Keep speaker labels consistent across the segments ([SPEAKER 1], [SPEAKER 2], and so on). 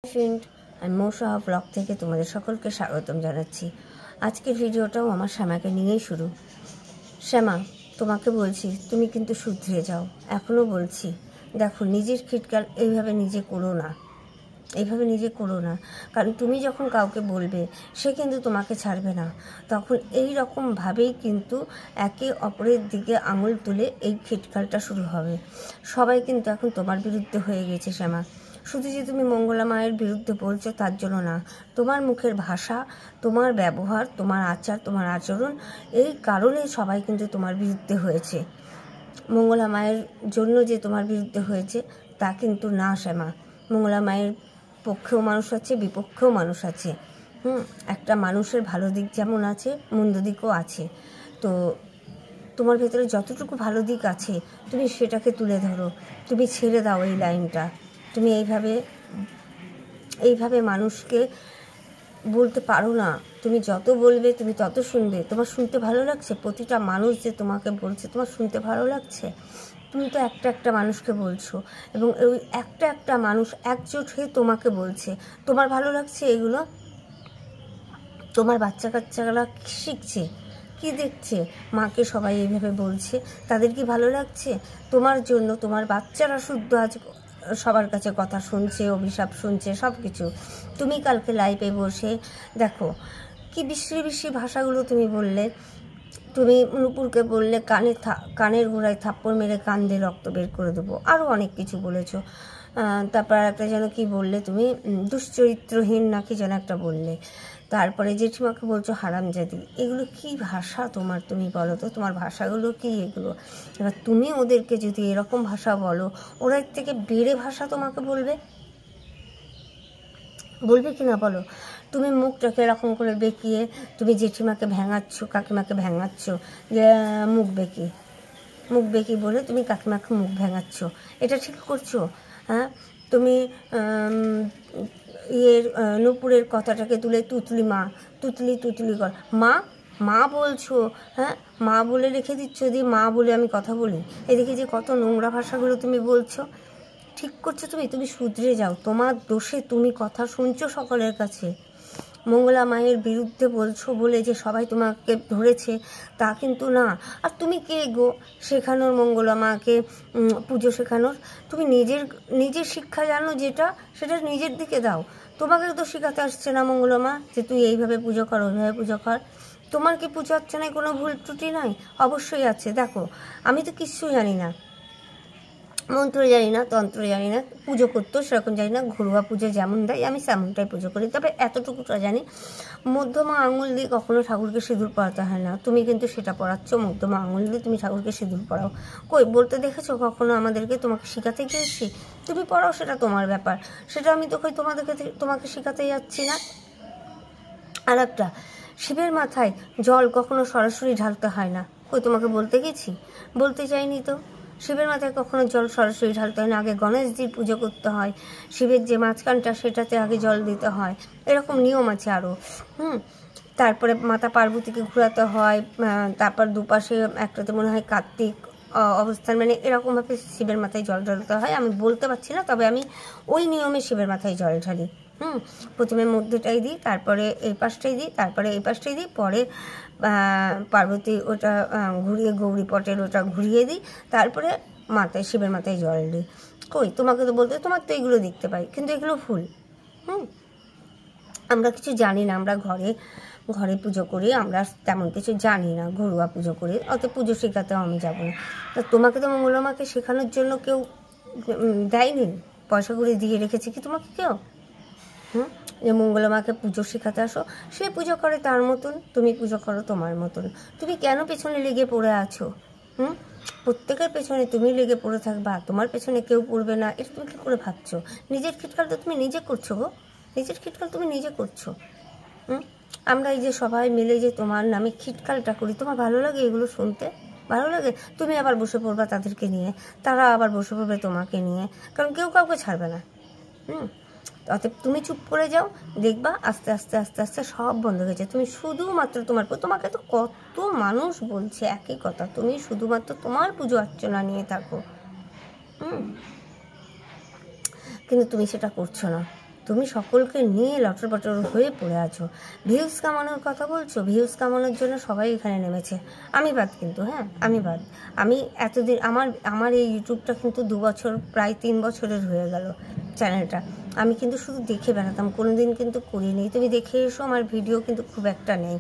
[SPEAKER 1] Friend, আমি মৌসা blog থেকে তোমাদের সকলকে স্বাগতম জানাচ্ছি। আজকের ভিডিওটাও আমার শ্যামাকে নিয়েই শুরু। শ্যামা, তোমাকে বলছি, তুমি কিন্তু শুধরে যাও। এখনও বলছি, দেখো, নিজের খিটকাল এইভাবে নিজে করো না, এইভাবে নিজে করো না। কারণ তুমি যখন কাউকে বলবে, সে কিন্তু তোমাকে ছাড়বে না। তখন এই রকমভাবেই কিন্তু একে অপরের দিকে আঙুল তুলে এই খিটকালটা শুরু হবে। সবাই কিন্তু এখন তোমার বিরুদ্ধে হয়ে গেছে শ্যামা। শুধু যে তুমি মঙ্গলা মায়ের বিরুদ্ধে বলছো তার জন্য না, তোমার মুখের ভাষা, তোমার ব্যবহার, তোমার আচার, তোমার আচরণ, এই কারণে সবাই কিন্তু তোমার বিরুদ্ধে হয়েছে। মঙ্গলা মায়ের জন্য যে তোমার বিরুদ্ধে হয়েছে তা কিন্তু না শ্যামা। মঙ্গলা মায়ের পক্ষেও মানুষ আছে, বিপক্ষেও মানুষ আছে। একটা মানুষের ভালো দিক যেমন আছে, মন্দ দিকও আছে। তো তোমার ভেতরে যতটুকু ভালো দিক আছে তুমি সেটাকে তুলে ধরো। তুমি ছেড়ে দাও এই লাইনটা। তুমি এইভাবে মানুষকে বলতে পারো না। তুমি যত বলবে তুমি তত শুনবে। তোমার শুনতে ভালো লাগছে? প্রতিটা মানুষ যে তোমাকে বলছে তোমার শুনতে ভালো লাগছে? তুমি তো একটা একটা মানুষকে বলছো, এবং ওই একটা একটা মানুষ একজোট হয়ে তোমাকে বলছে। তোমার ভালো লাগছে এগুলো? তোমার বাচ্চা কাচ্চারা শিখছে, কি দেখছে মাকে সবাই এইভাবে বলছে, তাদের কি ভালো লাগছে? তোমার জন্য তোমার বাচ্চারা শুদ্ধ আজ সবার কাছে কথা শুনছে, অভিশাপ শুনছে, সব কিছু। তুমি কালকে লাইভে বসে দেখো কি বিশ্রী বিশ্রী ভাষাগুলো তুমি বললে। তুমি নুপুরকে বললে কানের গোড়ায় থাপ্পড় মেরে কান দিয়ে রক্ত বের করে দেবো, আরও অনেক কিছু বলেছো। তারপর একটা যেন কি বললে তুমি, দুশ্চরিত্রহীন নাকি যেন একটা বললে। তারপরে জেঠিমাকে বলছো হারামজাদি। এগুলো কি ভাষা তোমার? তুমি বলো তো, তোমার ভাষাগুলো কি এগুলো? এবার তুমি ওদেরকে যদি এরকম ভাষা বলো, ওরা এর থেকে বেড়ে ভাষা তোমাকে বলবে কি না বলো? তুমি মুখটাকে এরকম করে বেঁকিয়ে তুমি জেঠিমাকে ভেঙাচ্ছ, কাকিমাকে ভেঙাচ্ছ, যে মুখ বেঁকি বলে তুমি কাকিমাকে মুখ ভেঙাচ্ছ। এটা ঠিক করছো? হ্যাঁ, তুমি নূপুরের কথাটাকে তুলে তুতলি মা, তুতলি কর মা বলছো। হ্যাঁ, মা বলে রেখে দিচ্ছ, দিয়ে মা বলে আমি কথা বলি। এদিকে যে কত নোংরা ভাষাগুলো তুমি বলছো। ঠিক করছো তুমি শুধরে যাও। তোমার দোষে তুমি কথা শুনছো সকলের কাছে। মঙ্গলা মায়ের বিরুদ্ধে বলছো বলে যে সবাই তোমাকে ধরেছে তা কিন্তু না। আর তুমি কে গো শেখানোর মঙ্গলা মাকে পুজো শেখানোর? তুমি নিজের শিক্ষা জানো, সেটা নিজের দিকে দাও। তোমাকে তো শেখাতে আসছে না মঙ্গলা মা যে তুই এইভাবে পুজো কর, ওইভাবে পুজো কর। তোমার কি পুজো অর্চনায় কোনো ভুল ত্রুটি নাই? অবশ্যই আছে। দেখো, আমি তো কিচ্ছু জানি না, মন্ত্র জানি না, তন্ত্র জানি না, পুজো করতেও সেরকম জানি না। ঘরোয়া পুজো যেমন দেয় আমি তেমনটাই পুজো করি। তবে এতটুকুটা জানি, মধ্যমা আঙুল দিয়ে কখনো ঠাকুরকে সিঁদুর পরাতে হয় না। তুমি কিন্তু সেটা পড়াচ্ছ, মধ্যমা আঙুল দিয়ে তুমি ঠাকুরকে সিঁদুর পরাও। কই বলতে দেখেছো কখনো আমাদেরকে? তোমাকে শেখাতে গিয়েছি? তুমি পড়াও, সেটা তোমার ব্যাপার। সেটা আমি তো কই তোমাকে শেখাতে যাচ্ছি না। আর একটা, শিবের মাথায় জল কখনো সরাসরি ঢালতে হয় না। কই তোমাকে বলতে গেছি? বলতে চাইনি তো। শিবের মাথায় কখনো জল সরাসরি ঢালতে হয় না। আগে গণেশজির পুজো করতে হয়, শিবের যে মাঝখানটা সেটাতে আগে জল দিতে হয়, এরকম নিয়ম আছে আরও। তারপরে মাতা পার্বতীকে ঘোরাতে হয়, তারপর দুপাশে একটাতে মনে হয় কার্তিক অবস্থান, মানে এরকমভাবে শিবের মাথায় জল ঢালতে হয়। আমি বলতে পারছি না, তবে আমি ওই নিয়মে শিবের মাথায় জল ঢালি। প্রথমে মধ্যটাই দিই, তারপরে এই পাশটাই দিই, তারপরে এই পাশটাই দিই, পরে পার্বতী ওটা ঘুরিয়ে গৌরী পটের ওটা ঘুরিয়ে দিই, তারপরে শিবের মাথায় জল দিই। কই তোমাকে তো বলতে, তোমার তো এগুলো দেখতে পাই, কিন্তু এগুলো ভুল। আমরা কিছু জানি না, আমরা ঘরে পুজো করি, আমরা তেমন কিছু জানি না, ঘরোয়া পুজো করি, অত পুজো শেখাতেও আমি যাবো না। তা তোমাকে তো মঙ্গলা মাকে শেখানোর জন্য কেউ দেয়নি, পয়সা করে দিয়ে রেখেছে কি তোমাকে কেউ? যে মঙ্গলা মাকে পুজো শেখাতে আসো, সে পুজো করে তার মতন, তুমি পুজো করো তোমার মতন। তুমি কেন পেছনে লেগে পড়ে আছো? প্রত্যেকের পেছনে তুমি লেগে পড়ে থাকবা, তোমার পেছনে কেউ পড়বে না, এটা তুমি কী করে ভাবছো? নিজের খিটকাল তো তুমি নিজে করছো গো, নিজের খিটকাল তুমি নিজে করছো। আমরা এই যে সবাই মিলে যে তোমার নামে খিটকালটা করি, তোমার ভালো লাগে এগুলো শুনতে? ভালো লাগে? তুমি আবার বসে পড়বা তাদেরকে নিয়ে, তারা আবার বসে পড়বে তোমাকে নিয়ে, কারণ কেউ কাউকে ছাড়বে না। অতএব তুমি চুপ করে যাও, দেখবা আস্তে আস্তে আস্তে আস্তে সব বন্ধ হয়ে যায়। তুমি শুধুমাত্র তোমাকে তো কত মানুষ বলছে একই কথা, তুমি শুধুমাত্র তোমার পুজো অর্চনা নিয়ে থাকো। কিন্তু তুমি সেটা করছো না। তুমি সকলকে নিয়ে লটর পটর হয়ে পড়ে আছো। ভিউজ কামানোর কথা বলছো, ভিউজ কামানোর জন্য সবাই এখানে নেমেছে, আমি বাদ কিন্তু, হ্যাঁ আমি বাদ। আমি এতদিন আমার এই ইউটিউবটা কিন্তু 2 বছর, প্রায় 3 বছরের হয়ে গেল চ্যানেলটা। আমি কিন্তু শুধু দেখে বেড়াতাম, কোনো দিন কিন্তু করিনি। তুমি দেখে এসো, আমার ভিডিও কিন্তু খুব একটা নেই।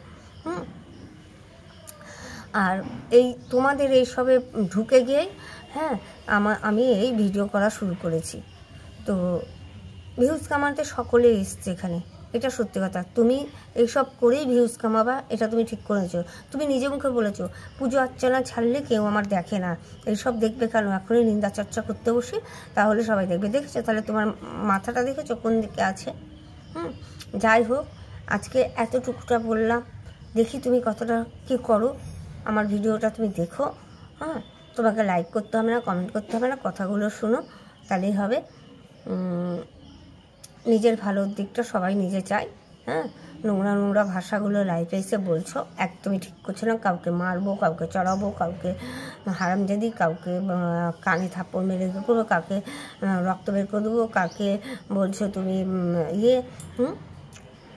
[SPEAKER 1] আর এই তোমাদের এইসবে ঢুকে গিয়েই হ্যাঁ আমি এই ভিডিও করা শুরু করেছি। তো ভিউজ কামাতে সকলে এসছে এখানে, এটা সত্যি কথা। তুমি এইসব করেই ভিউজ কামাবা, এটা তুমি ঠিক করেছো। তুমি নিজে মুখে বলেছো পুজো অর্চনা ছাড়লে কেউ আমার দেখে না, এইসব দেখবে কেন, এখনই নিন্দা চর্চা করতে বসি, তাহলে সবাই দেখবে। দেখেছো তাহলে তোমার মাথাটা দেখেছো কোন দিকে আছে। যাই হোক, আজকে এতটুকুটা বললাম, দেখি তুমি কতটা কী করো। আমার ভিডিওটা তুমি দেখো, হ্যাঁ তোমাকে লাইক করতে হবে না, কমেন্ট করতে হবে না, কথাগুলো শোনো, তাহলেই হবে। নিজের ভালোর দিকটা সবাই নিজে চায়, হ্যাঁ নোংরা নোংরা ভাষাগুলো লাইফে এসে বলছো, একদমই ঠিক করছো না। কাউকে মারবো, কাউকে চড়াবো, কাউকে হারামজাদি, কাউকে কানে থাপ্পড় মেরে করবো, কাউকে রক্ত বের করে দেবো, কাকে বলছো তুমি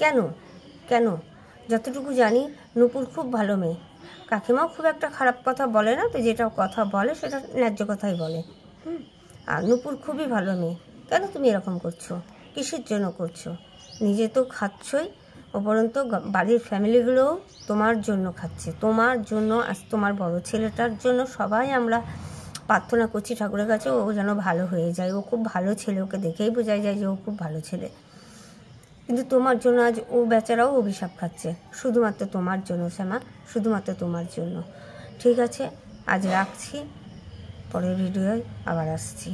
[SPEAKER 1] কেন কেন? যতটুকু জানি নূপুর খুব ভালো মেয়ে, কাকিমাও খুব একটা খারাপ কথা বলে না, তো যেটা কথা বলে সেটা ন্যায্য কথাই বলে। আর নূপুর খুবই ভালো মেয়ে। কেন তুমি এরকম করছো? কিসের জন্য করছো? নিজে তো খাচ্ছই, উপরন্ত বাড়ির ফ্যামিলিগুলোও তোমার জন্য খাচ্ছে, তোমার জন্য। আজ তোমার বড় ছেলেটার জন্য সবাই আমরা প্রার্থনা করছি ঠাকুরের কাছে, ও যেন ভালো হয়ে যায়। ও খুব ভালো ছেলে, ওকে দেখেই বোঝা যায় যে ও খুব ভালো ছেলে। কিন্তু তোমার জন্য আজ ও বেচারাও অভিশাপ খাচ্ছে, শুধুমাত্র তোমার জন্য শ্যামা, শুধুমাত্র তোমার জন্য। ঠিক আছে, আজ রাখছি, পরের ভিডিওয় আবার আসছি।